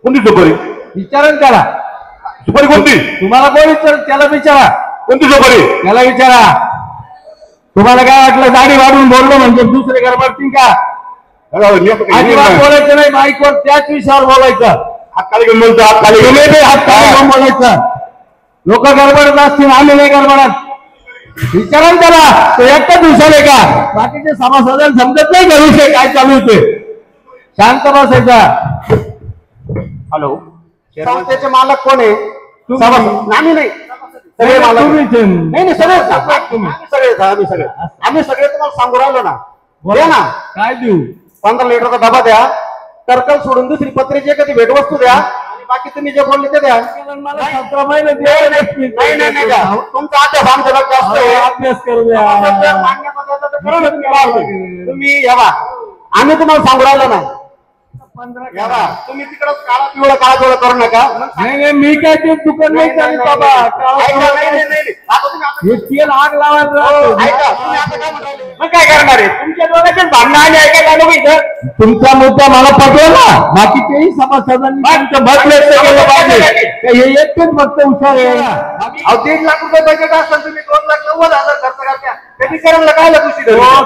कोणती सुपारी? विचारा त्याला. सुपारी कोणती? तुम्हाला कोण विचार? त्याला विचारा. कोणती सुपारी? त्याला विचारा. तुम्हाला काय वाटलं दाढी वाढून बोललो म्हणजे दुसरे गडबडतील का? अजिबात बोलायचं नाही. माईकवर त्याच विषयावर बोलायचं. हात खाली घेऊन बोलतो. हात खाली घेऊन बोलायचं. लोक गडबडत असतील, आम्ही नाही गडबडत. विचारा त्याला. तो एकटाच हुशार का? बाकीचे सभासदांना समजत नाही का विषय काय चालू होते? शांत बसायचा. हॅलो, संस्थेचे मालक कोण आहे? आम्ही नाही, सगळे मालक. नाही सगळे आम्ही सगळे तुम्हाला सांगू राहिलो ना. बोला ना. काय देऊ? 15 लिटरचा डबा द्या. टर्कल सोडून दुसरी पत्रीची एखादी भेटवस्तू द्या आणि बाकी तुम्ही जे बोलले ते द्या. मला 17 महिने नाही तुमचा अभ्यास आमच्या जास्त आहे. अभ्यास करू द्या. तुम्ही यावा. आम्ही तुम्हाला सांगू राहिलो ना. तुम्ही तिकडं काळा पिवळा करू नका. नाही मी काय ते दुकान नाही चालू बाबा. तेल आग लावायला मग काय करणार आहे? तुमच्या दोघांचे भांडणं आले आहे का लोक इथं? तुमचा मुद्दा मला पटवला ना. बाकीच्याही सभासदांनी केलं पाहिजे. हे एकच फक्त हुशार आहे. 3 लाख रुपये बजेट असताना तुम्ही 2,90,000 खर्च करता. त्यांनी करायला काय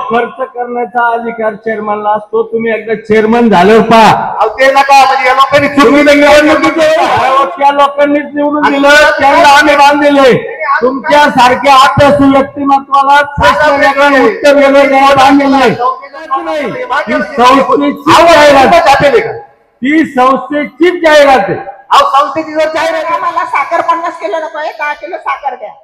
खर्च करण्याचा अधिकार चेअरमनला असतो. तुम्ही एकदा चेअरमन झाल्यावर पहा. ते नका म्हणजे या लोकांनी त्या लोकांनीच निवडून दिलं. त्यांना आम्ही बांधले. तुमच्या सारख्या अभ्यासू व्यक्तिमत्वाला प्रश्न वेगळा उत्तर वेगळं द्यायला बांधलेलं नाही. ती संस्थेचीच जाहिरात आहे. संस्थेची जर जाहिरात मला साखर 50 किलो नको आहे, 10 किलो साखर द्या.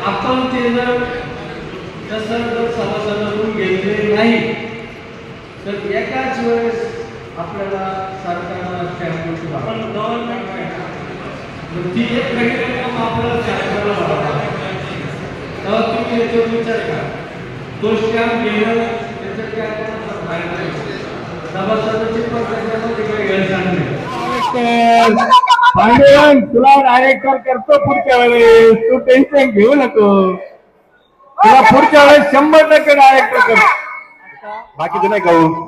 आपण ते जर तसं जर सभासदांकडून घेतले नाही तर एकाच वेळेस आपल्याला सरकारला आपण गव्हर्नमेंट ती एक रक्कम आपल्याला सरकारला भरावा. तेव्हा तुम्ही याच्यावर विचार करा. तो स्टॅम्प घेणं त्याच्यात काय फायदा नाही. सभासदाची पण त्याच्यामध्ये काही गैरसमज नाही. पांडुरंग तुला डायरेक्टर करतो पुढच्या वेळेस. तू टेन्शन घेऊ नको. तुला पुढच्या वेळेस 100% डायरेक्टर करतो. बाकीचे नाही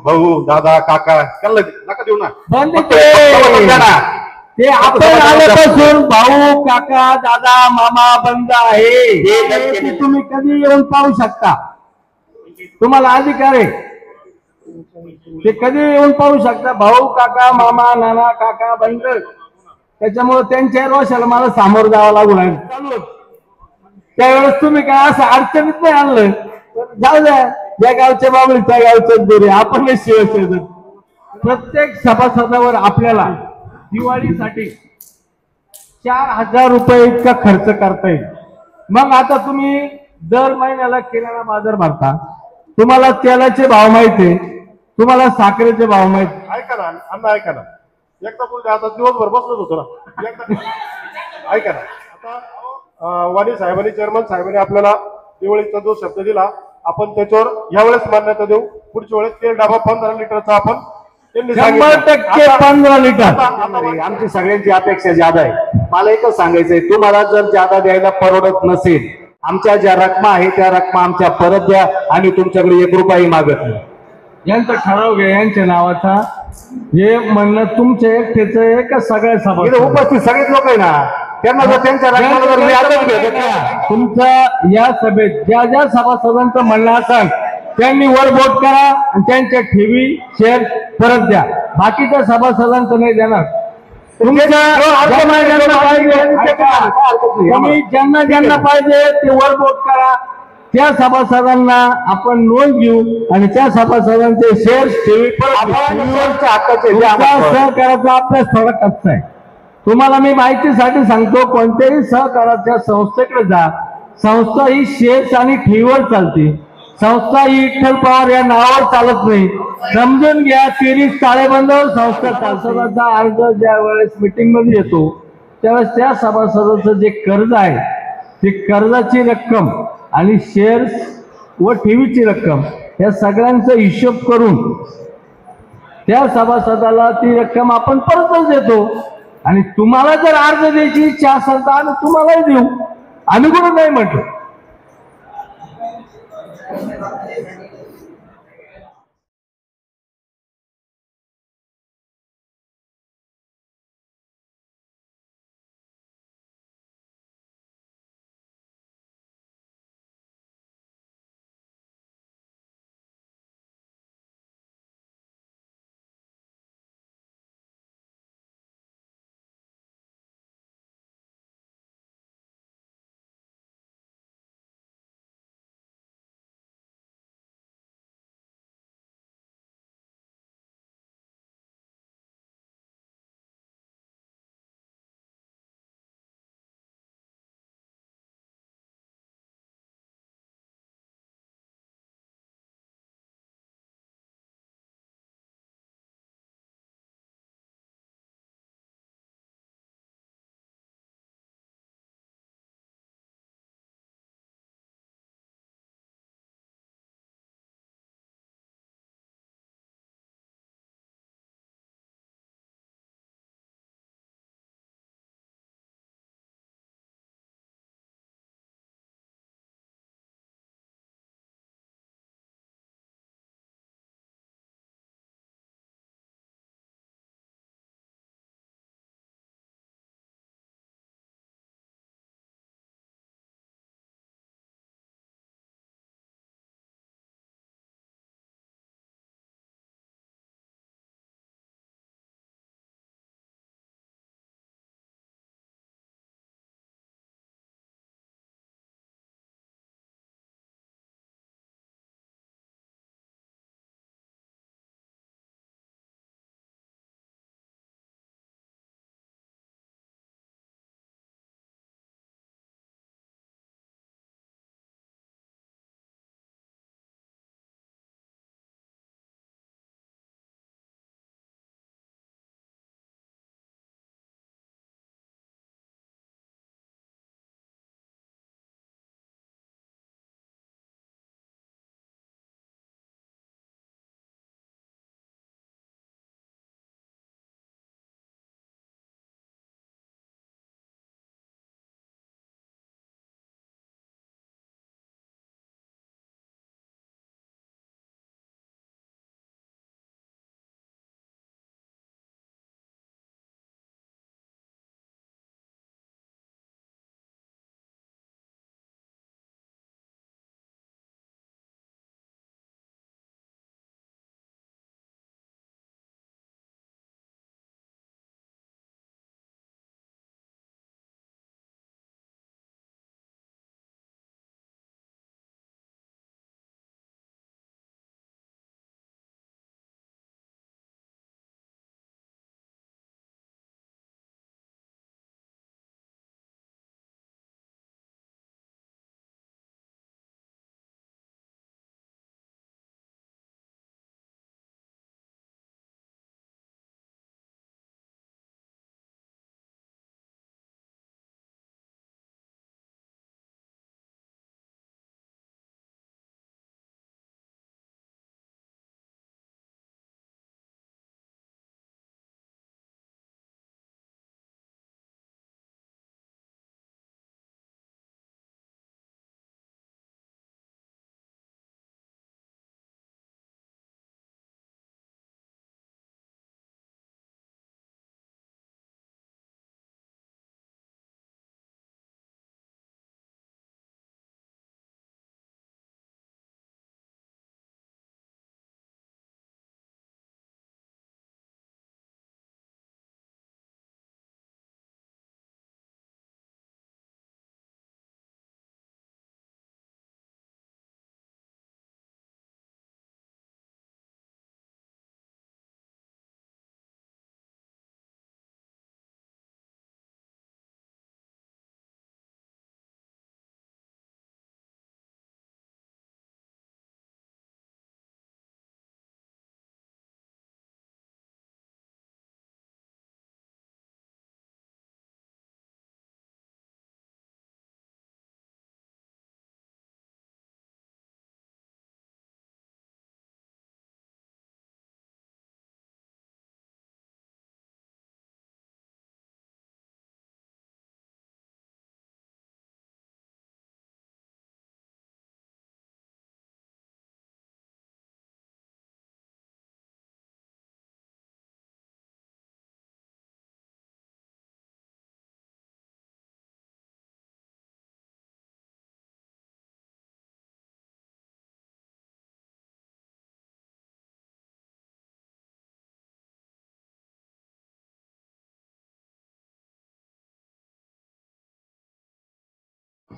भाऊ दादा काका त्यांना नका देऊ ना. बंद ते आपण आल्यापासून भाऊ काका दादा मामा बंद आहे. तुम्ही कधी येऊन पाहू शकता. तुम्हाला अधिकार आहे. ते कधी येऊन पाहू शकता. भाऊ काका मामा नाना काका बंद. त्याच्यामुळे त्यांच्या रोषाला मला सामोर जावं लागू लागलं. त्यावेळेस तुम्ही काय असं अडचणीत नाही आणलं. जाऊ द्या. या गावच्या बाबळी त्या गावच्याच दोरे. आपण शिवसेना. प्रत्येक सभासदावर आपल्याला दिवाळीसाठी 4,000 रुपये इतका खर्च करता येईल. मग आता तुम्ही दर महिन्याला किराणा बाजार भरता. तुम्हाला तेलाचे भाव माहिती आहे. तुम्हाला साखरेचे भाव माहिती. ऐका ना अण्णा, ऐका ना. एकदा बोलले आता दिवसभर बसलोच होतो ना. ऐका ना. आता वाणी साहेबांनी चेअरमन साहेबांनी आपल्याला दिवाळीचा जो शब्द दिला आपण त्याच्यावर यावेळेस मान्यता देऊ. पुढच्या वेळेस तेल डबा 15 लिटरचा आपण 100% 15 लिटर. आमची सगळ्यांची अपेक्षा ज्यादा आहे. मला एकच सांगायचंय, तुम्हाला जर ज्यादा द्यायला परवडत नसेल, आमच्या ज्या रकमा आहे त्या रकमा आमच्या परत द्या. आणि तुमच्याकडे 1 रुपयाही मागत नाही. यांचं ठराव घ्या यांच्या नावाचा. हे म्हणणं तुमच्या एकटेच आहे का सगळ्या सभा उपस्थित सगळेच लोक आहे ना. त्यांना जर त्यांच्या रकमा तुमच्या या सभेत ज्या ज्या सभासदांचं म्हणणं असेल त्यांनी वर वोट करा आणि त्यांच्या ठेवी शेअर परत द्या. बाकीच्या सभासदांचं नाही देणार. ज्यांना ज्यांना पाहिजे ते वर वोट करा. त्या सभासदांना आपण नोंद घेऊ आणि त्या सभासदांचे शेअर ठेवी परत. सहकाराचा अभ्यास थोडा कच्चा आहे. तुम्हाला मी माहितीसाठी सांगतो. कोणत्याही सहकाराच्या संस्थेकडे जा. संस्था ही शेअर्स आणि ठेवीवर चालते. संस्था ही विठ्ठल पवार या नावावर चालत नाही. समजून घ्या. 30 ताळेबंदावर संस्था सभासदाचा अर्ज ज्या वेळेस मीटिंग मध्ये येतो त्यावेळेस त्या सभासदाचं जे कर्ज आहे ते कर्जाची रक्कम आणि शेअर्स व ठेवीची रक्कम या सगळ्यांचा हिशोब करून त्या सभासदाला ती रक्कम आपण परतच देतो. आणि तुम्हाला जर अर्ज द्यायची इच्छा असेल तर आम्ही तुम्हालाही देऊ. आम्ही कुठं नाही म्हटलं.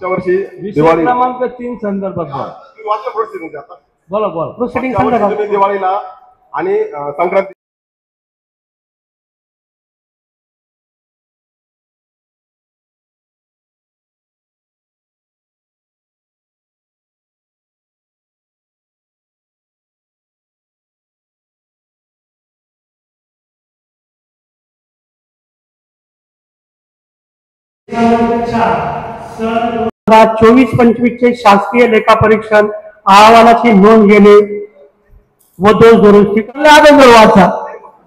मागच्या वर्षी विषय दिवाळी क्रमांक 3 संदर्भात बोला. तुम्ही वाचलं प्रोसिडिंग आता बोला बोला. प्रोसिडिंग मागच्या वर्षी संदर्भात तुम्ही दिवाळीला आणि संक्रांती सन 2024-25 चे शासकीय लेखापरीक्षण अहवालाची नोंद घेणे व दोष दुरुस्ती वाचा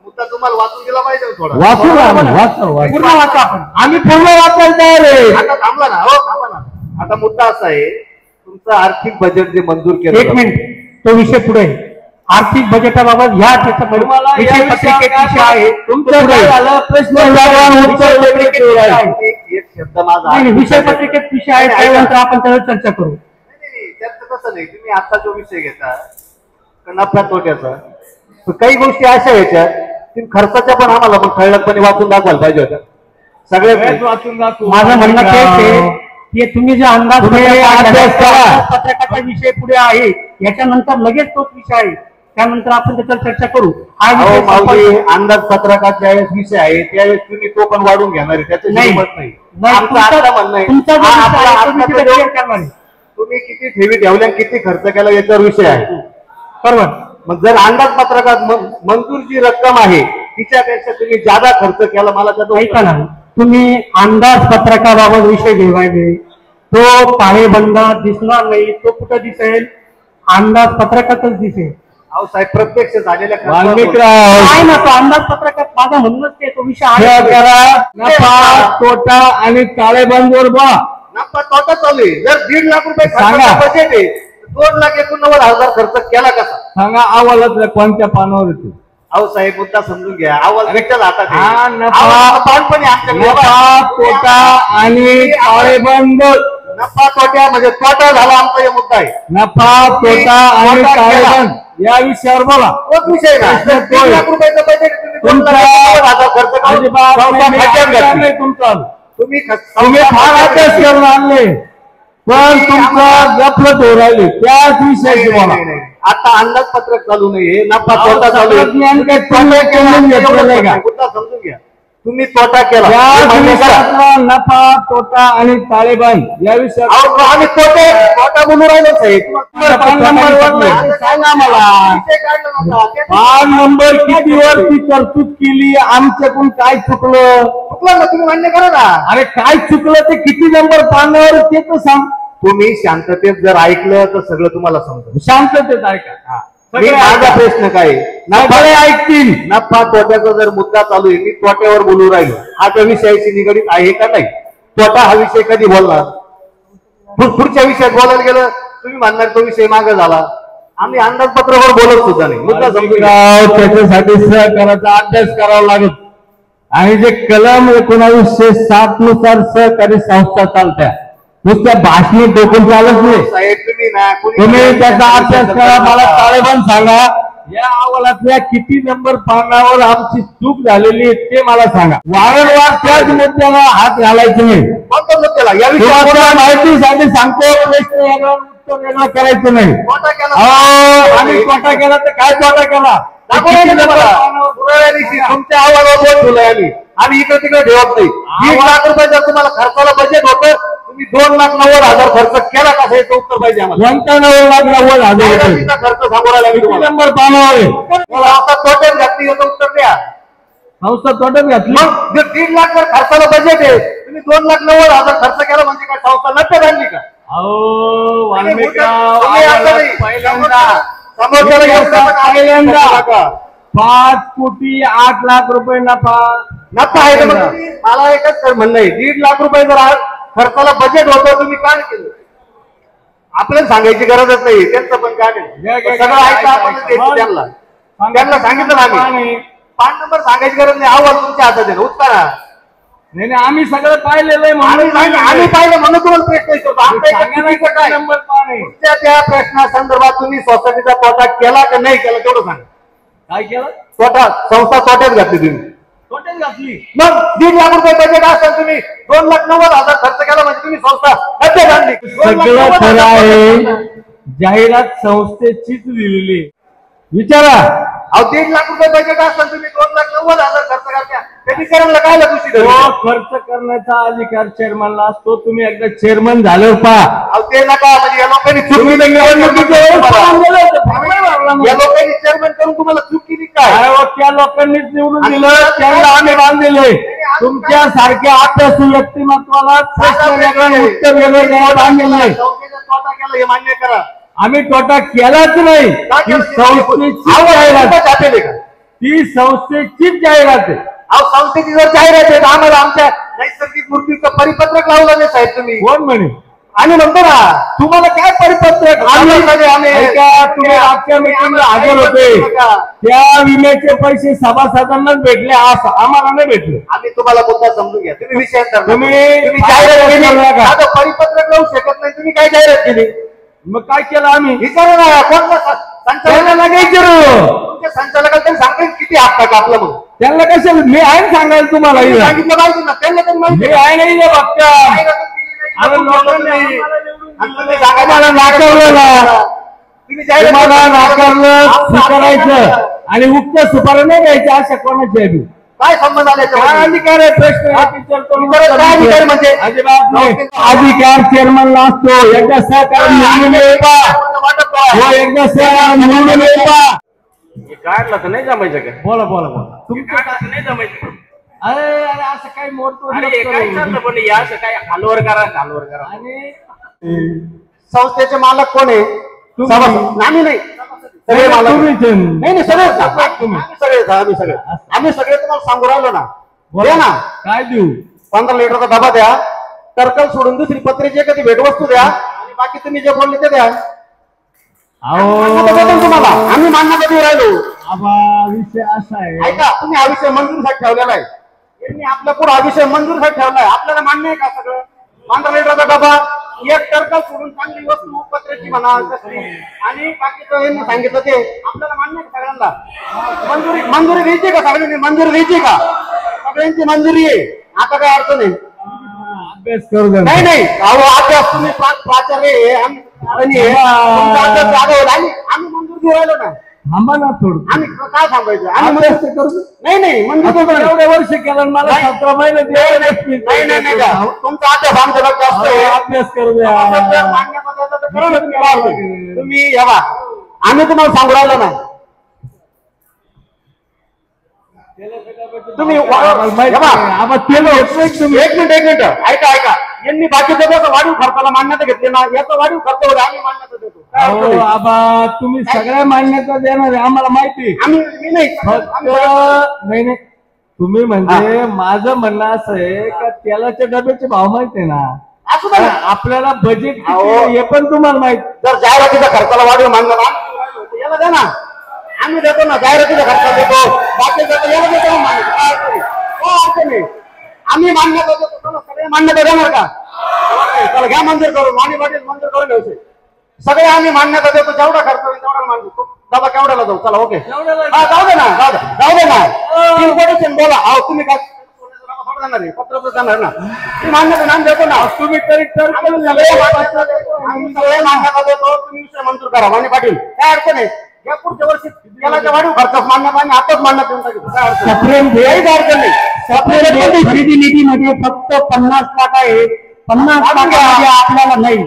मुद्दा तुम्हाला वाचून दिला पाहिजे थोडा. पूर्ण वाचा आपण. आम्ही पूर्ण वाचायला तयार आहे. आता थांबला ना, हो थांबा ना. आता मुद्दा असा आहे, तुमचं आर्थिक बजेट जे मंजूर केलं एक मिनिट, तो विषय पुढे आहे. आर्थिक बजेटाबाबत ह्या तुम्हाला या विषय पत्रिकेत विषय आहे. तुमचं काय झालं? प्रश्न विषय पत्रिकेत विषय आहे. एक शब्द माझा नाही, विषय पत्रिकेत विषय आहे, त्यानंतर आपण त्यावर चर्चा करू. नाही, त्याचं तसं नाही. तुम्ही आता जो विषय घेता नफ्या तोट्याचा, तर काही गोष्टी अशा याच्यात तुम्ही खर्चाच्या पण आम्हाला पण ठळकपणे वाचून दाखवायला पाहिजे होत्या सगळ्याच. वाचून दाखवू. माझं म्हणणं तेच आहे की तुम्ही जे अंदाज पत्रकाचा विषय पुढे आहे, याच्यानंतर लगेच तोच विषय आहे, त्यानंतर आपण त्याच्यावर चर्चा करू. हा विषय माऊली अंदाजपत्रकात ज्यावेळेस विषय आहे त्यावेळेस तुम्ही तो पण वाढून घेणार आहे, त्याचं नाही. हिंमत नाही. नाही, आमचं आता म्हणणं आहे, तुमचा जो हा विषय आपला आहे, तो आत्ताचा विषय जो- clear करणार आहे. तुम्ही किती ठेवी ठेवल्या आणि किती खर्च केला याच्यावर विषय आहे. बरोबर. मग जर अंदाजपत्रकात मंजूर जी रक्कम आहे तिच्यापेक्षा तुम्ही जादा खर्च केला, मला त्याचं ऐका ना, तुम्ही अंदाजपत्रकाबाबत विषय घेवायचे, तो ताळेबंदात दिसणार नाही, तो कुठं दिसेल? अंदाजपत्रकातच दिसेल. अहो साहेब, प्रत्यक्ष झालेल्या वाल्मिकराव काय ना, तो अंदाजपत्रकात माझा म्हणणंच ते, तो विषय हे आहे. करा. नफा तोटा आणि ताळेबंदवर बा नफा तोटा चालू आहे. जर 1.5 लाख रुपये सांगा. बजेट आहे, 2,89,000 खर्च केला कसा? सांगा अहवालात कोणत्या पानावर येते? अहो साहेब, मुद्दा समजून घ्या. अहवाल त्याच्याच हातात आहे. हा, नफा- अहवाल बालपणी आमच्याकडे नफा तोटा आणि ताळेबंद. नफा तोट्या म्हणजे तोटा झाला आमचा हे मुद्दा आहे. नफा तोटा आणि ताळेबंद या विषयावर बोला. तोच विषय ना. जर 1.5 लाख रुपयाचं बजेट आहे, तुम्ही 2,90,000 खर्च करून अजिबात संस्था खड्ड्यात घातली. नाही तुमचा. तुम्ही तुम्ही फार अभ्यास करून आणले, पण तुमचं गफलत होऊ राहिली त्याच विषयाची बोला. आता अंदाजपत्रक चालू नाहीये, नफा तोटा चालू आहे. तंत्रज्ञान काही तुम्ही करून घेतलेलं आहे का? मुद्दा समजून घ्या. तुम्ही तोटा केला या हे मान्य करा. विषयातला नफा तोटा आणि ताळेबंद या विषयात अहो, आम्ही तोटा बोलू राहिलो साहेब. पान नंबरवर नाही. सांगा मला विषय काढला नव्हता. ते पान नंबर कितीवर ती तरतूद केली, आमच्याकडून काय चुकलं? चुकलं ना, तुम्ही मान्य करा ना. अरे काय चुकलं ते किती नंबर पानावर ते तर सांग. तुम्ही शांततेत जर ऐकलं तर सगळं तुम्हाला समजेल. शांततेत ऐका. मी माझा प्रश्न काय आहे? सगळे ऐकतील. नफा तोट्याचा जर मुद्दा चालू आहे, मी तोट्यावर बोलू राहिलो, हा त्या विषयाशी निगडीत आहे का नाही? तोटा हा विषय कधी बोलणार? पुढच्या विषयात बोलायला गेलं तुम्ही म्हणणार तो विषय मागे झाला. आम्ही अंदाजपत्रावर बोलत सुद्धा नाही. मुद्दा समजून घ्या. राव, त्याच्यासाठी सहकाराचा अभ्यास करावा लागत आणि जे कलम 1907 नुसार सहकारी संस्था चालत्या, नुसत्या भाषणी डोकून चालत नाही. साहेब तुम्ही ना तुम्ही त्याचा अभ्यास करा. मला ताळेबंद सांगा. या अहवालातल्या किती नंबर पानावर आमची चूक झालेली आहे ते मला सांगा. वारंवार त्याच मुद्द्याला हात घालायचे नाही. कोणता मुद्द्याला? या विषयावर तुम्हाला माहितीसाठी सांगतो, प्रश्न वेगळा, उत्तर वेगळं करायचं नाही. तोटा केला. अहो, आम्ही तोटा केला तर काय तोटा केला? दाखवलं ना मला. पुराव्या दिवशी तुमच्या अहवालावर बोट ठेवलंय आम्ही इकडे तिकडे ठेवत नाही. 1.5 लाख रुपये जर तुम्हाला खर्चाला बजेट होतं, तुम्ही 2,90,000 खर्च केला कसा याचं उत्तर पाहिजे आम्हाला. कोणत्या 9,90,000 रुपये? तिचा खर्च सांगू राहिला मी किती तुम्हाला. नंबर पानावर आहे? मला आता तोट्यात घातली याचं उत्तर द्या. संस्था तोट्यात घातली. मग जर 1.5 लाख जर खर्चाला बजेट आहे, तुम्ही 2,90,000 खर्च केला म्हणजे काय संस्था नफ्यात आणली का? अहो, तुम्ही वाल्मिकराव, असं नाही. पहिल्यांदा समोरच्याला पहिल्यांदा नका. 5 कोटी 8 लाख रुपये नफा आहे तर मग तुम्ही- मला एकच तर म्हणणं आहे, 1.5 लाख रुपये जर आज खर्चाला बजेट होतं तुम्ही काय केलं? आपल्याला सांगायची गरजच नाही, त्यांचं पण काय नाही. सगळं ऐकतं आपण द्यायचं त्यांना. त्यांना सांगितलं ना आम्ही. 5 नंबर सांगायची गरज नाही. अहवाल तुमच्या हातात आहे ना, उत्तरा. नाही नाही, आम्ही सगळं पाहिलेलं आहे आम्ही पाहिलं म्हणून तुम्हाला प्रश्न विचारतो. आमचं एका चुकीचं काय? नंबर पान आहे. तुमच्या त्या प्रश्नासंदर्भात तुम्ही सोसायटीचा तोटा केला का नाही केला तेवढं सांगा. काय केलं? तोटा संस्था तोट्यात घातली तुम्ही. तोट्यात घातली. मग 1.5 लाख रुपये बजेट असेल, तुम्ही 2,90,000 खर्च केला म्हणजे तुम्ही संस्था खड्ड्यात आणली. सगळं खरं आहे. जाहिरात संस्थेचीच लिहिलेली. विचारा. अहो 1.5 लाख रुपये बजेट असेल, तुम्ही 2,90,000 खर्च करता. त्यांनी करायला काय खुशी तो खर्च करण्याचा अधिकार चेअरमनला असतो. तुम्ही एकदा चेअरमन झाल्यावर पहा. अहो ते नका, म्हणजे या लोकांनी चूक तुम्ही केली. निवडणुकीच्या वेळेस काम केलं होतं. फॉर्मही भरला नाही. या लोकांनी चेअरमन करून तुम्हाला चूक केली काय? काय हो, त्या लोकांनीच निवडून दिलं, त्यांना आम्ही बांधलेले. तुमच्या सारख्या अभ्यासू व्यक्तिमत्वाला प्रश्न वेगळं उत्तर वेगळं द्यायला बांधलेलं नाही. संस्थेचा तोटा केला हे मान्य करा. आम्ही तोटा केलाच नाही. ती संस्थेची जाहिरात छापेले का? ती संस्थेचीच जाहिरात आहे. अहो संस्थेची जर जाहिरात आहे तर आम्हाला आमच्या नैसर्गिक मूर्तीचं परिपत्रक लावलं नाही साहेब तुम्ही. कोण म्हणे? आणि म्हणतो ना तुम्हाला काय परिपत्रक? ऐका, तुम्ही आजच्या मीटिंगला हजर होते. त्या विम्याचे पैसे सभासदांनाच भेटले, आम्हाला नाही भेटले. आम्ही तुम्हाला मुद्दा समजून घ्या. तुम्ही विषयांतर तुम्ही जाहिरात केली नका. आता परिपत्रक लावू शकत नाही. तुम्ही काय जाहिरात केली? मग काय केलं आम्ही? विचारू ना कोणता त्यांना संचालक नका विचारू. तुमच्या संचालकाला त्यांनी सांगेल किती हप्ता कापला म्हणून. त्यांना कशाला? मी आहे सांगायला तुम्हाला तुम्ही इथं. सांगितलं पाहिजे ना. त्यांना पण माहिती मी आहे नाही ना बघता. जाहिरातच केली नाही. अरे लोकांनी आणि तुम्ही सांगा आम्हाला नाकारलं ना. तुम्ही जाहिरात तुम्हाला नाकारलं स्वीकारायचं आणि उक्त सुपारी नाही घ्यायचं अशा कोणाची आधी. काय संबंध आले काय अधिकार आहे? प्रश्न काय अधिकार म्हणजे? अजिबात नाही. अधिकार चेअरमनला असतो. एकदा सहकार निवडून येईल. हो, एकदा सहकार निवडून येईल. काढला तर नाही जमायचं काय? बोला बोला बोला. तुमचं नाही जमायचं. अरे अरे असं काही मोठं अरे काय चाललं पण या असं काय हलवर करा. आणि संस्थेचे मालक कोण आहे? तुम्ही. आम्ही नाही. सगळे मालक तुम्हीच. नाही नाही सगळे तुम्ही. आम्ही सगळे तुम्हाला सांगू राहिलो ना. द्या ना काय देऊ? 15 लिटरचा डबा द्या. टर्कल सोडून दुसरी पत्रीची एखादी भेटवस्तू द्या आणि बाकी तुम्ही जे बोलले ते द्या. तुम्हाला आम्ही मान्यता देऊ राहिलो. आबा विषय असा आहे. ऐका, तुम्ही हा विषय मंजूरसाठी ठेवलेला आहे. यांनी आपल्या पुढे हा विषय मंजूरसाठी ठेवलाय. आपल्याला मान्य आहे का सगळं? 15 लिटरचा डबा, एक टर्कल सोडून चांगली वस्तू पत्र्याची म्हणा कसली आणि बाकीचं यांनी सांगितलं ते आपल्याला मान्य आहे सगळ्यांना? मंजुरी द्यायची का सगळ्यांनी? मंजुरी द्यायची का? सगळ्यांची मंजुरी आहे. आता काय अडचण आहे? अभ्यास करू द्या. नाही नाही अहो अभ्यास तुम्ही प्राचार्य आहे आम्ही मंजूर देऊ राहिलो ना. थांबा ना थोडं. आम्ही काय थांबायचं? अभ्यास तर करू. नाही नाही मंजूर एवढे वर्ष केलं मला 17 महिने नाही नाही का तुमचा अभ्यास आमच्याकडे जास्त आहे. अभ्यास करू द्या. तुम्ही यावा आम्ही तुम्हाला सांगू राहिलो ना. तुम्ही एक मिनिट ऐका यांनी बाकीच्या त्याचा वाढीव खर्चाला मान्यता घेतली ना. याचा वाढीव खर्च होता आम्ही मान्यता देतो. आबा तुम्ही सगळ्या मान्यता देणार आहे आम्हाला माहिती. आम्ही नाही फक्त नाही तुम्ही म्हणजे माझं म्हणणं असं आहे का तेलाच्या डब्याचे भाव माहिती आहे ना. असू द्या ना. आपल्याला बजेट हे पण तुम्हाला माहित. जर जाहिरातीच्या खर्चाला वाढीव मान्यता याला द्या ना. आम्ही देतो ना. जाहिरातीच्या खर्चाला देतो. बाकी देतो याला देतो मान्यता. आम्ही मान्यता देतो. सगळे मान्यता देणार का? चला घ्या मंजूर करून. वाणी पाटील मंजूर करून घ्यायचे. सगळे आम्ही मान्यता देतो. जेवढा खर्च होईल तेवढा मान्य. दादा केवढ्याला जाऊ? चला ओके जाऊ दे ना. जाऊ दे ना. बोला. अहो तुम्ही काय जाणार आहे? पत्र जाणार ना. ती मान्यता नाम देतो ना. तुम्ही तरी सगळे मान्यता देतो. तुम्ही विषय मंजूर करा. वाणी पाटील काय अडचण आहे? या पुढच्या वर्षी त्याला वाढीव खर्च मान्यता आम्ही आताच मान्यता देऊन टाकतो. काय अडचण नाही. खरेदी निधीमध्ये फक्त 50 लाख आहे. 50 लाखामध्ये आपल्याला नाही.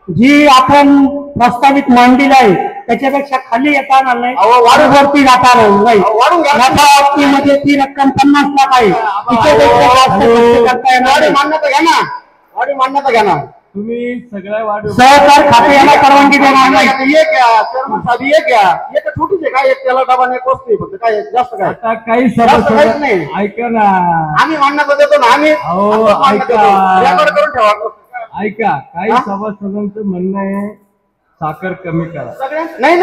जी आपण प्रस्तावित मांडलेली आहे त्याच्यापेक्षा खाली येता येणार नाही. वाढीवरती जाता नाही. मध्ये ती रक्कम 50 लाख आहे. तिच्यापेक्षा जास्त खर्च करता येणार नाही. मान्यता घ्या ना. वाढीव मान्यता घ्या ना. तुम्ही सगळ्या वाढीव सहकार खाते याला परवानगी देणार नाही. छोटीच आहे काय? एक त्याला डबा नाही पोचते फक्त काय जास्त काय आता काही जास्त काहीच सभासद नाही. ऐका ना. आम्ही मान्यता देतो ना. आम्ही अहो, मान्यता ऐका. देतो. रेकॉर्ड करून ठेवा. ऐका काही सभासदांचं म्हणणं आहे साखर कमी करा. नाही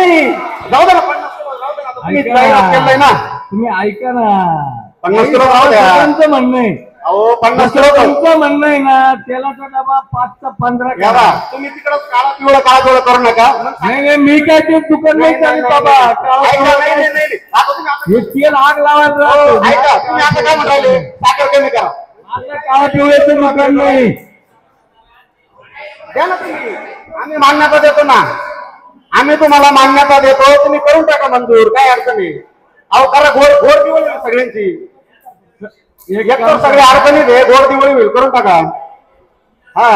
जाऊ दे ना. 50 किलो जाऊ दे ना. तुम्ही ऐका जाहिरात केलंय ना. तुम्ही ऐका ना. 50 किलो जाऊ द्या. सभासदांचं म्हणणं आहे अहो 50 किलो तुमचं म्हणणं आहे ना तेलाचा डबा 5चा 15 घ्या करा. बा. तुम्ही तिकडं काळा पिवळा करू नका. नाही नाही मी काय ते दुकान नाही चालू बाबा. ऐका, नाही. आता तुम्ही हे तेल आग लावायचं राहतं. ऐका, तुम्ही आता काय म्हणाले? साखर कमी करा. आता काळा पिवळ्याचं दुकान नाही. द्या ना तुम्ही. आम्ही मान्यता देतो ना. आम्ही तुम्हाला मान्यता देतो. तुम्ही करून टाका मंजूर. काय अडचण नाही. अहो करा, गोड दिवाळी होईल सगळ्यांची. एक तर सगळे अडचणीत आहे, गोड दिवाळी होईल, करून टाका. हा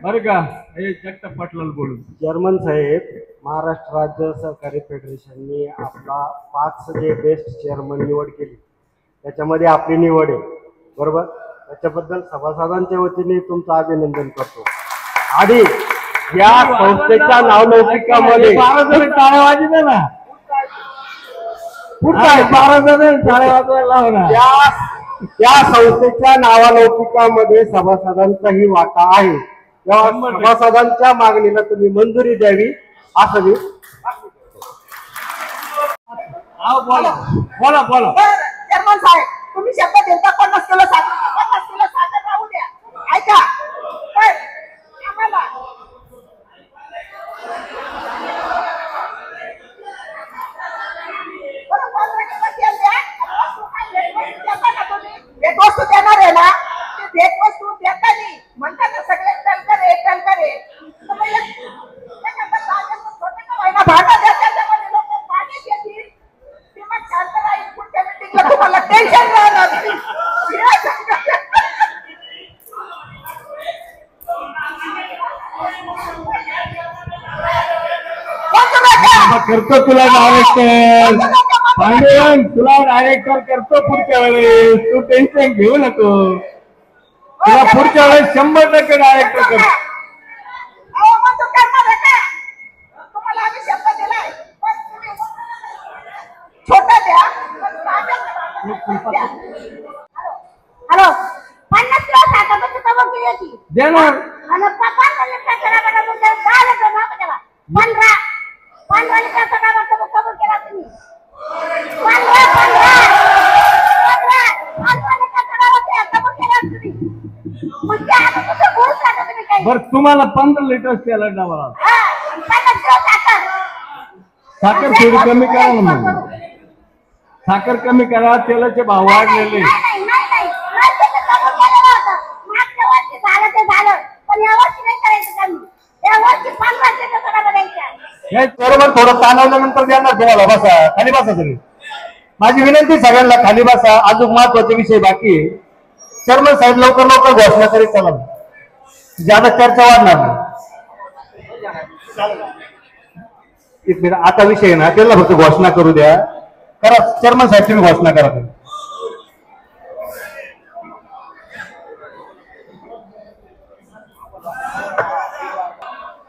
बरं का हे जगताप पाटलाला बोलून. चेअरमन साहेब, महाराष्ट्र राज्य सहकारी फेडरेशननी आपला 5 जे बेस्ट चेअरमन निवड केली त्याच्यामध्ये आपली निवड आहे, बरोबर. त्याच्याबद्दल सभासदांच्या वतीने तुमचं अभिनंदन करतो. आणि या संस्थेच्या नावलौकिकामध्ये 12 जण टाळ्या वाजले ना. कुठं आहे 12 जण टाळ्या वाजवायला लावणार. त्या संस्थेच्या नावालौकिकामध्ये सभासदांचाही वाटा आहे. तेव्हा सभासदांच्या मागणीला तुम्ही मंजुरी द्यावी असं मी बोला बोला बोला. चेअरमन साहेब, तुम्ही शब्द देता 50 किलो साखर राहू द्या. ऐका, पण आम्हाला भेट वस्तू देणार आहे ना, ते भेट वस्तू देता नाही म्हणतात ना सगळे टंकर आहे. भांडा द्या, त्याच्यामध्ये लोक पाणी घेतील. ते मग शांत राहील. पुढच्या मीटिंगला तुम्हाला टेन्शन राहणार नाही. करतो तुला डायरेक्टर पांडुरंग, तुला डायरेक्टर करतो पुढच्या वेळेस. तू टेन्शन घेऊ नको. तुला पुढच्या वेळेस 100% डायरेक्टर करतो. अहो, मग तू करणार आहे का? तुम्हाला आम्ही शब्द दिलाय. पण तुम्ही छोटा द्या, पण साखर द्या. हॅलो, 50 किलो साखर तर कबूल केली होती. देणार आणि पप्पा म्हणले कचरा मुद्दा झालं तर ना त्याला 15 लिटरचा डबा कबूल केला तुम्ही. 15 लिटरचा डबा कबूल केला तुम्ही. मग त्या आता तुझं बोलू टाका तुम्ही काही. बर तुम्हाला 15 लिटर तेल डबा. 50 किलो साखर. साखर थोडी कमी करा ना. मग साखर कमी करा. तेलाचे भाव वाढलेले. नाही, ते कबूल केलेलं होतं. मागच्या वर्षी झालं ते झालं, पण या वर्षी नाही करायचं कमी. या वर्षी 15 लिटरचा डबा द्यायचा. हे बरोबर. थोडं ताणवल्यानंतर देणार तुम्हाला. बसा, खाली बसा तुम्ही. माझी विनंती सगळ्यांना, खाली बसा. अजून महत्वाचे विषय बाकी आहे. चेअरमन साहेब लवकर घोषणा करीत चला. ज्यादा चर्चा वाढणार नाही. एक मिनिट, आता विषय आहे ना, त्याला फक्त घोषणा करू द्या. करा चेअरमन साहेब, तुम्ही घोषणा करा.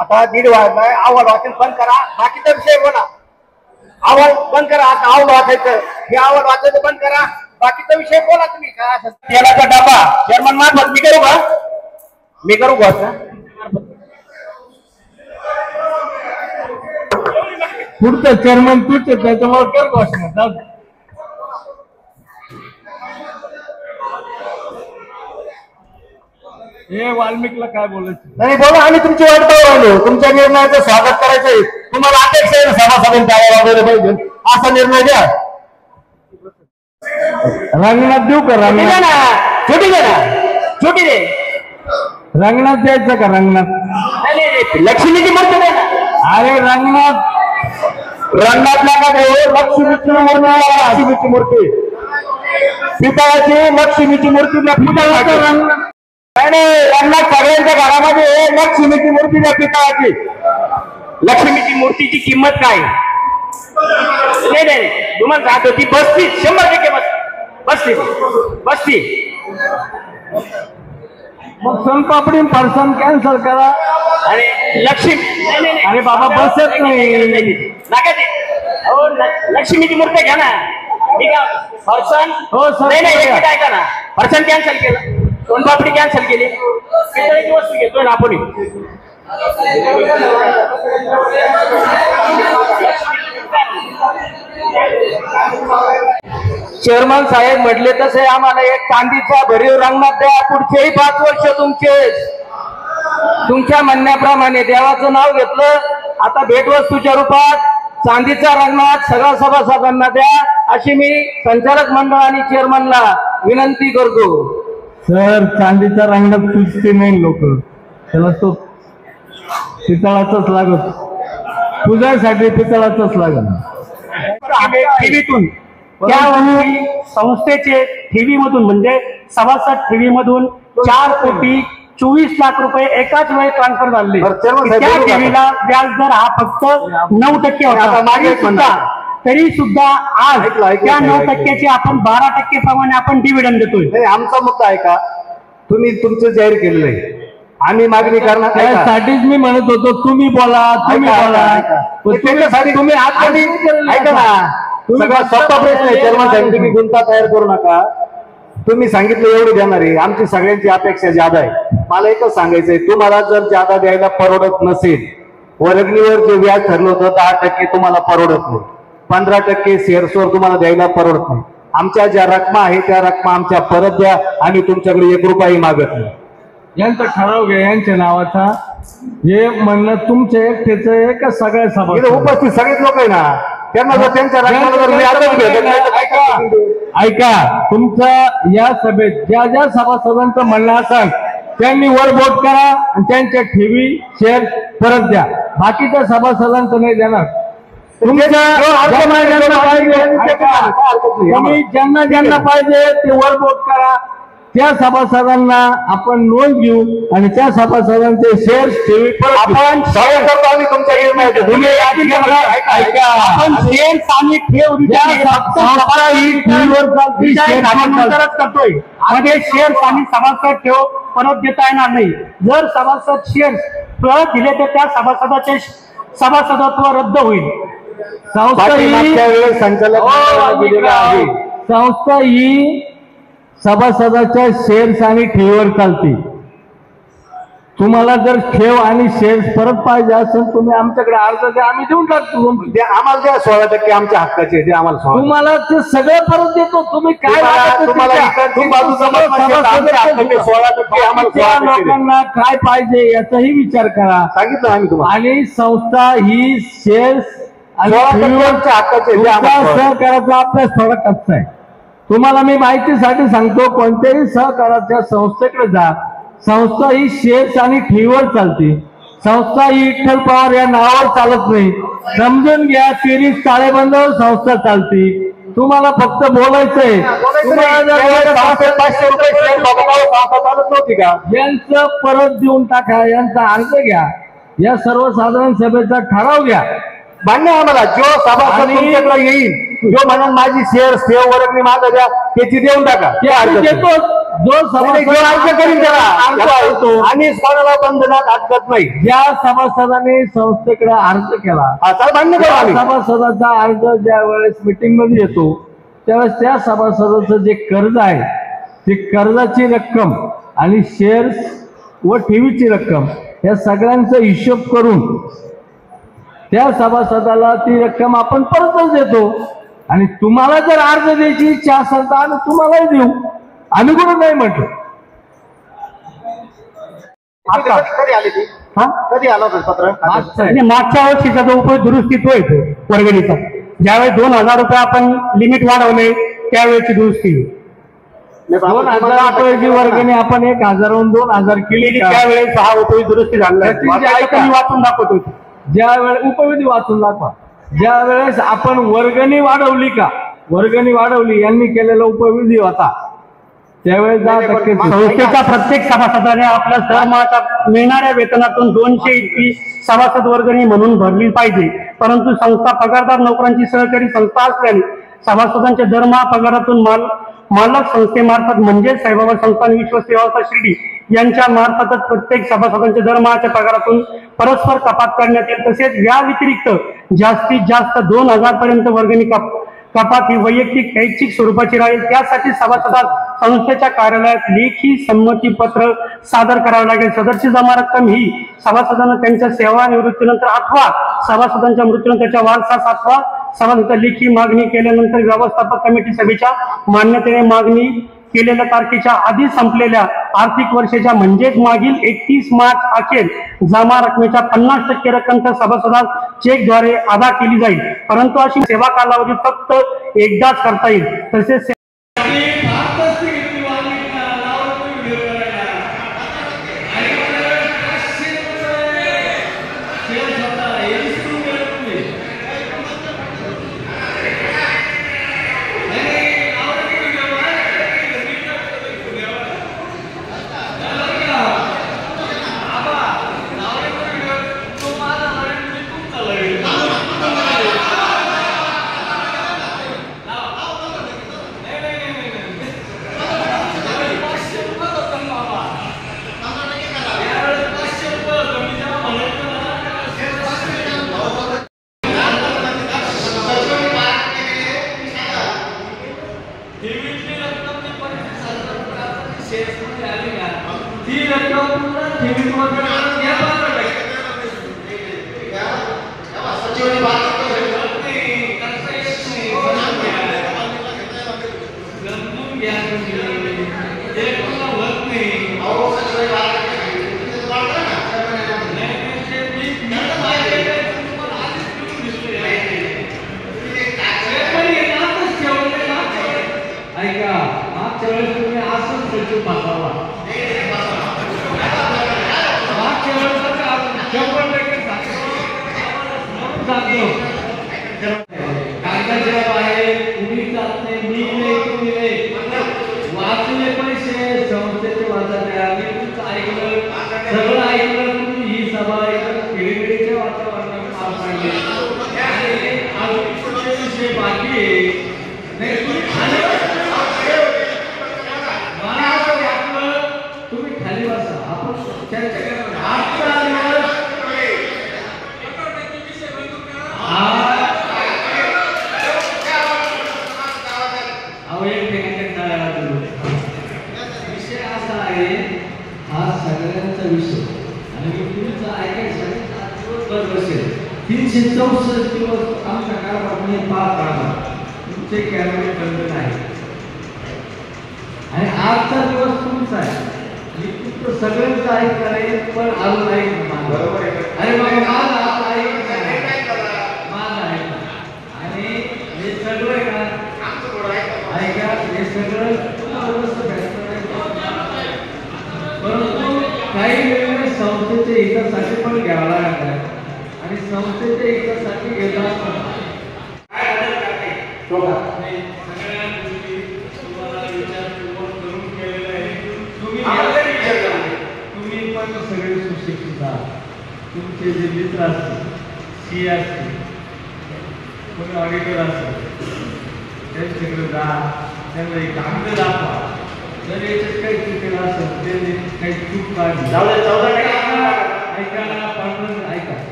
आता 1:30 वाजलाय. अहवाल वाचन बंद करा. बाकीचा विषय बोला. अहवाल बंद करा. आता अहवाल वाचायचं, हे अहवाल वाचायचं बंद करा. बाकीचा विषय बोला तुम्ही. काय असं तेलाचा डबा चेअरमन मार्फत मी करू का? मी करू घोषणा. पुढचं चेअरमन तूच आहे, त्याच्यामुळे कर घोषणा. जाऊ दे. हे वाल्मिकला काय बोलायचं? नाही बोला. आम्ही तुमची वाट पाहू राहिलो. तुमच्या निर्णयाचं स्वागत करायचंय. तुम्हाला अपेक्षा आहे सभासदांच्या वगैरे पाहिजे असा निर्णय द्या. रंगणात देऊ का? रंगणात छोटी दे ना. छोटी दे. रंगणात द्यायचं का? रंगणात लक्ष्मीची मूर्ती दे ना. अरे रंगणात नका देऊ. लक्ष्मीची मूर्ती पितळाची लक्ष्मीची मूर्ती द्या. पितळाचं रंग नाही. रंगणात सगळ्यांच्या घरामध्ये लक्ष्मीची मूर्ती द्या. पितळाची लक्ष्मीची मूर्तीची किंमत काय? नाही तुम्हाला जात होती 35 100% बसती. मग सोनपापडी फरसाण कॅन्सल करा. आणि लक्ष्मी अरे बाबा बसत नाही. नका ते. अहो लक्ष्मीची मूर्ती घ्या ना. मी का फरसाण? हो सर. नाही काय का ना, फरसाण कॅन्सल केलं, सोनपापडी कॅन्सल केली. पितळेची वस्तू घेतोय ना आपण. चेअरमन साहेब म्हटले तसे आम्हाला एक चांदीचा भरीव रंगणात द्या, पुढचेही 5 वर्ष तुमच्या म्हणण्याप्रमाणे देवाचं नाव घेतलं. आता भेटवस्तूच्या रूपात चांदीचा रंगणात सगळ्या सभासदांना द्या, अशी मी संचालक मंडळ आणि चेअरमनला विनंती करतो. सर, चांदीचा रंगणात पुजते नाही लोक, त्याला तो पितळाचाच लागत, पूजासाठी पितळाचाच लागत. ठेवीतून त्या संस्थेचे ठेवीमधून म्हणजे सभासद ठेवीमधून 4,24,00,000 रुपये एकाच वेळी ट्रान्सफर झाले. त्या ठेवीला व्याज दर हा फक्त 9% होता. तरी सुद्धा आज त्या 9%चे आपण 12% प्रमाणे आपण डिव्हिडंड देतोय. नाही, आमचा मुद्दा आहे का, तुम्ही तुमचं जाहीर केलेलं आहे, आम्ही मागणी करणार. त्यासाठीच मी म्हणत होतो तुम्ही बोला, तुम्ही बोला. तुम्ही ऐका ना, सगळा सोपा प्रश्न आहे. चेअरमन साहेब, तुम्ही गुंता तयार करू नका. तुम्ही सांगितलं एवढे देणार आहे, आमची सगळ्यांची अपेक्षा ज्यादा आहे. मला एकच सांगायचंय, तुम्हाला जर ज्यादा द्यायला परवडत नसेल, वर्गणीवर जे व्याज ठरलं होतं 10% तुम्हाला परवडत नाही, 15% शेअर्सवर तुम्हाला द्यायला परवडत नाही. आमच्या ज्या रकमा आहे त्या रकमा आमच्या परत द्या, आणि तुमच्याकडे 1 रुपयाही मागत नाही. यांचा ठराव घ्या, यांच्या नावाचा. हे म्हणणं तुमच्या एकट्याचं आहे का सगळ्या सभा उपस्थित सगळेच लोक आहे ना, त्यांना जर त्यांच्या रकमेला जर व्याजच भेटत नाही तर काय करणार? ऐका, तुमच्या या सभेत ज्या ज्या सभासदांचं म्हणणं असेल त्यांनी वर बोट करा आणि त्यांच्या ठेवी शेअर परत द्या. बाकीच्या सभासदांचं नाही देणार. तुमच्या तुम्ही ज्यांना ज्यांना पाहिजे ते वर बोट करा, त्या सभासदांना आपण नोंद घेऊ आणि त्या सभासदांचे शेअर ठेवी परत आपण सगळं करतो. आम्ही तुमच्या तुम्ही ऐका, आपण शेअर्स आणि ठेव करतोय. मध्ये शेअर्स आणि सभासद ठेव परत देता येणार नाही. जर सभासद शेअर्स परत दिले तर त्या सभासदाचे सभासदत्व रद्द होईल. संस्था ही सभासदाच्या शेअर्स आणि ठेवीवर चालते. तुम्हाला जर ठेव आणि शेअर्स परत पाहिजे असेल, तुम्ही आमच्याकडे अर्ज द्या, आम्ही देऊन टाकतो. आम्हाला द्या 16% आमच्या हक्काचे ते आम्हाला. तुम्हाला ते सगळं परत देतो. तुम्ही काय लोकांना काय पाहिजे याचाही विचार करा. सांगितलं आम्ही तुम्हाला. आणि संस्था ही शेअर्स आणि हक्काचे सहकाराचा अभ्यास थोडा कच्चा आहे. तुम्हाला मी माहितीसाठी सांगतो, कोणत्याही सहकाराच्या संस्थेकडे जा. संस्था ही शेअर्स आणि ठेवीवर चालते. संस्था ही विठ्ठल पवार या नावावर चालत नाही. समजून घ्या, 23 ताळेबंदावर संस्था चालते. तुम्हाला फक्त बोलायचंय. यांचं परत देऊन टाका, यांचा अर्ज घ्या, या सर्वसाधारण सभेचा ठराव घ्या. मान्य आम्हाला. जो सभासद तुमच्याकडे येईल, जो म्हणून माझी शेअर ठेव वर्गणी माझा द्या, त्याची देऊन टाका. देतो. जो सभासद करीन त्याला आणि कोणाला बंधनात अटकत नाही. ज्या सभासदाने संस्थेकडे अर्ज केला, मान्य करा. सभासदाचा अर्ज ज्या वेळेस मीटिंग मध्ये येतो त्यावेळेस त्या सभासदाचं जे कर्ज आहे ते कर्जाची रक्कम आणि शेअर्स व ठेवीची रक्कम या सगळ्यांचा हिशोब करून त्या सभासदाला ती रक्कम आपण परतच देतो. आणि तुम्हाला जर अर्ज द्यायची इच्छा असेल तर आम्ही तुम्हालाही देऊ. आम्ही कुठं नाही म्हटलं. कधी आली ती? कधी आला होतं पत्र? मागच्या वर्षीचा जो उपयोग दुरुस्ती तो येतो वर्गणीचा. ज्यावेळेस 2,000 रुपये आपण लिमिट वाढवले त्यावेळेची दुरुस्ती. 2,000 रुपयाची वर्गणी आपण 1,000वरून 2,000 केली. त्यावेळेस हा उपयोग दुरुस्ती झाला. वाचून दाखवतो. ज्या वेळेस उपविधी वाचून दाखवा. ज्या वेळेस आपण वर्गणी वाढवली का, वर्गणी वाढवली यांनी केलेला उपविधी होता त्यावेळेस 10% संस्थेच्या प्रत्येक सभासदाने आपल्या दरमहाच्या मिळणाऱ्या वेतनातून 200 इतकी सभासद वर्गणी म्हणून भरली पाहिजे. परंतु संस्था पगारदार नोकरांची सहकारी संस्था असल्याने सभासदांच्या दरमहा पगारातून मालक संस्थेमार्फत म्हणजेच साईबाबा संस्थान विश्वस्त व्यवस्था शिर्डी यांच्या मार्फतच प्रत्येक सभासदांच्या दरमहाच्या पगारातून परस्पर कपात करण्यात येईल. तसेच या व्यतिरिक्त जास्तीत जास्त 2,000 पर्यंत वर्गणी कपात ही वैयक्तिक ऐच्छिक स्वरूपाची राहील. त्यासाठी सभासदास संस्थेच्या कार्यालयात लेखी संमती पत्र सादर करावे लागेल. सदरची जमा रक्कम ही सभासदांना त्यांच्या सेवानिवृत्तीनंतर अथवा सभासदांच्या मृत्यूनंतर त्याच्या वारसास अथवा सभासद लेखी मागणी केल्यानंतर व्यवस्थापक कमिटी सभेच्या मान्यतेने मागणी केलेल्या तारखेच्या आधी संपलेल्या आर्थिक वर्षाच्या म्हणजेच मागील 31 मार्च अखेर जमा रकमेच्या 50% रक्कम तर सभासदास चेकद्वारे अदा केली जाईल. परंतु अशी सेवा कालावधी फक्त एकदाच करता येईल. तसेच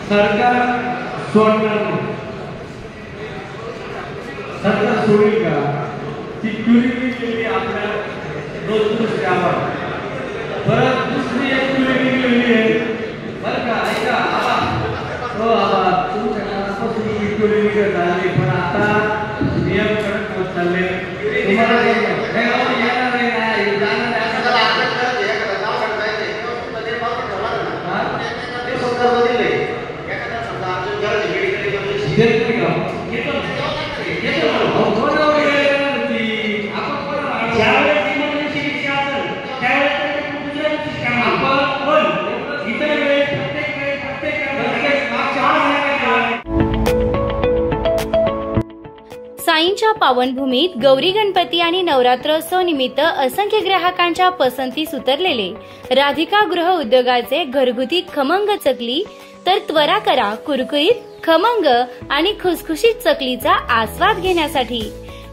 सरकार सोडणार नाही. सरकार सोडील का सिक्युरिटी केली आपल्या रोज कामावर. परत दुसरी एक क्युरिटी केली आहे बरं का. ऐका आबा, हो आबा, तुमच्या घरापासून सिक्युरिटी झाली पण आता नियम कडक होत चालले. तुम्हाला येणार आहे ना जाणार आहे असं साईंच्या पावनभूमीत गौरी गणपती आणि नवरात्रोत्सव निमित्त असंख्य ग्राहकांच्या पसंतीस उतरलेले राधिका गृह उद्योगाचे घरगुती खमंग चकली तर त्वरा करा कुरकुरीत खमंग आणि खुसखुशीत चकलीचा आस्वाद घेण्यासाठी.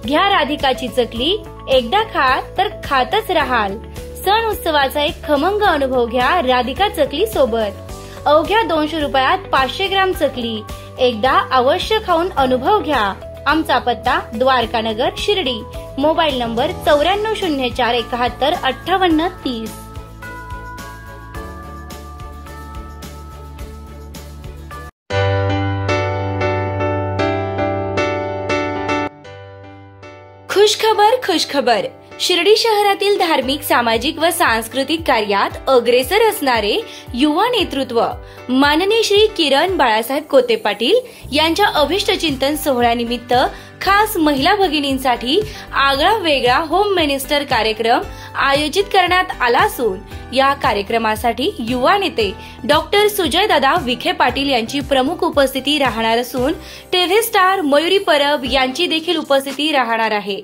घ्या राधिकाची चकली, एकदा खा तर खातच राहाल. सण उत्सवाचा एक खमंग अनुभव घ्या राधिका चकली सोबत. अवघ्या 200 रुपयात 500 ग्राम चकली एकदा अवश्य खाऊन अनुभव घ्या. आमचा पत्ता द्वारकानगर शिर्डी. Mobile number 9404715830. खुशखबर खुशखबर. शिर्डी शहरातील धार्मिक, सामाजिक व सांस्कृतिक कार्यात अग्रेसर असणारे युवा नेतृत्व माननीय श्री किरण बाळासाहेब कोते पाटील यांच्या अभिष्ट चिंतन सोहळ्यानिमित्त खास महिला भगिनींसाठी आगळा वेगळा होम मिनिस्टर कार्यक्रम आयोजित करण्यात आला असून या कार्यक्रमासाठी युवा नेते डॉक्टर सुजयदादा विखे पाटील यांची प्रमुख उपस्थिती राहणार असून टीव्ही स्टार मयुरी परब यांची देखील उपस्थिती राहणार आहे.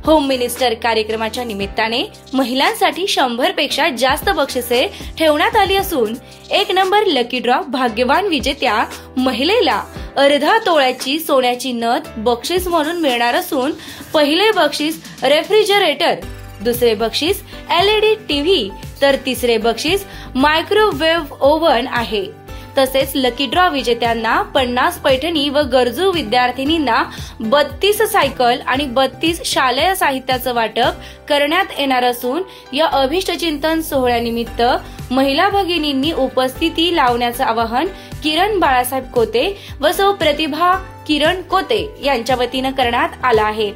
होम मिनिस्टर कार्यक्रमाच्या निमित्ताने महिलांसाठी 100 पेक्षा जास्त बक्षिसे ठेवण्यात आली असून 1 नंबर लकी ड्रॉ भाग्यवान विजेत्या महिलेला अर्धा तोळ्याची सोन्याची नथ बक्षीस म्हणून मिळणार असून पहिले बक्षीस रेफ्रिजरेटर, दुसरे बक्षीस LED टीव्ही तर तिसरे बक्षीस मायक्रोवेव्ह ओव्हन आहे. तसेच लकी ड्रॉ विजेत्यांना 50 पैठणी व गरजू विद्यार्थिनींना 32 सायकल आणि 32 शालेय साहित्याचं वाटप करण्यात येणार असून या अभिष्ट चिंतन सोहळ्यानिमित्त महिला भगिनींनी उपस्थिती लावण्याचं आवाहन किरण बाळासाहेब कोते व सौ प्रतिभा किरण कोते यांच्या वतीनं करण्यात आलं आहे.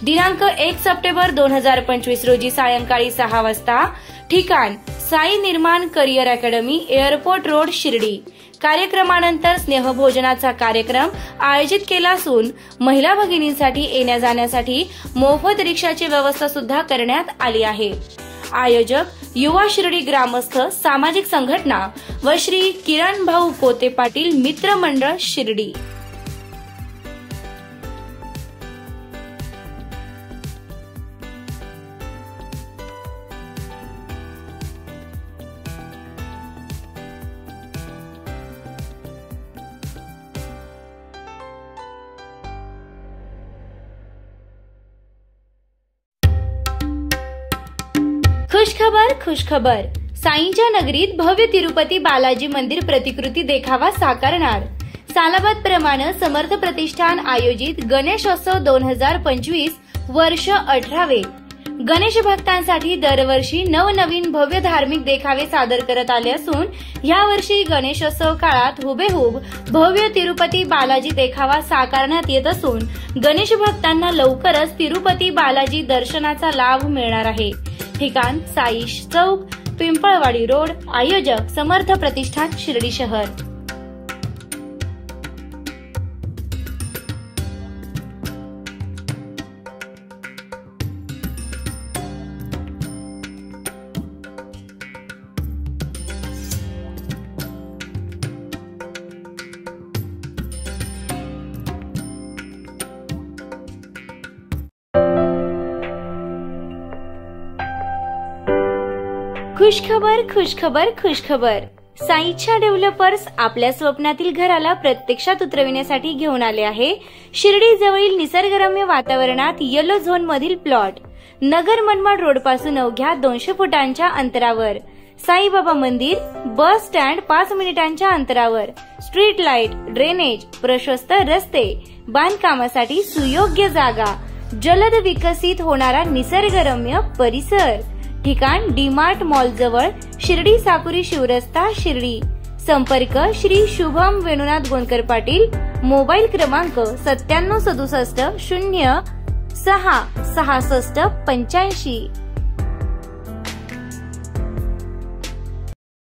दिनांक 1 सप्टेंबर 2025 रोजी सायंकाळी 6 वाजता. ठिकाण साई निर्माण career academy, airport road, Shirdi. कार्यक्रमानंतर स्नेहभोजनाचा कार्यक्रम आयोजित केला असून महिला भगिनींसाठी येण्या जाण्यासाठी मोफत रिक्षाची व्यवस्था सुद्धा करण्यात आली आहे. आयोजक युवा शिर्डी ग्रामस्थ सामाजिक संघटना व श्री किरण भाऊ कोते पाटील मित्र मंडळ शिर्डी. खुशखबर खुशखबर. साईंच्या नगरीत भव्य तिरुपती बालाजी मंदिर प्रतिकृती देखावा साकारणार. सालाबाद प्रमाणे समर्थ प्रतिष्ठान आयोजित गणेशोत्सव 2025 वर्ष 18वे. गणेश भक्तांसाठी दरवर्षी नवनवीन भव्य धार्मिक देखावे सादर करत आले असून यावर्षी गणेशोत्सव काळात हुबेहूब भव्य तिरुपती बालाजी देखावा साकारण्यात येत असून गणेश भक्तांना लवकरच तिरुपती बालाजी दर्शनाचा लाभ मिळणार आहे. ठिकाण साई चौक, पिंपळवाडी रोड. आयोजक समर्थ प्रतिष्ठान शिर्डी शहर. खुशखबर खुशखबर खुशखबर. साईच्या डेव्हलपर्स आपल्या स्वप्नातील घराला प्रत्यक्षात उतरविण्यासाठी घेऊन आले आहे शिर्डी जवळील निसर्गरम्य वातावरणात येलो झोन मधील प्लॉट. नगर मनमाड रोड पासून अवघ्या 200 फुटांच्या अंतरावर. साईबाबा मंदिर, बस स्टँड 5 मिनिटांच्या अंतरावर, स्ट्रीट लाईट, ड्रेनेज, प्रशस्त रस्ते, बांधकामासाठी सुयोग्य जागा, जलद विकसित होणारा निसर्गरम्य परिसर. ठिकाण डीमार्ट मॉल जवळ, शिर्डी साकुरी शिवरस्ता, शिर्डी. संपर्क श्री शुभम वेणुनाथ गोंदकर पाटील. मोबाईल क्रमांक 9767 0 6 66 85.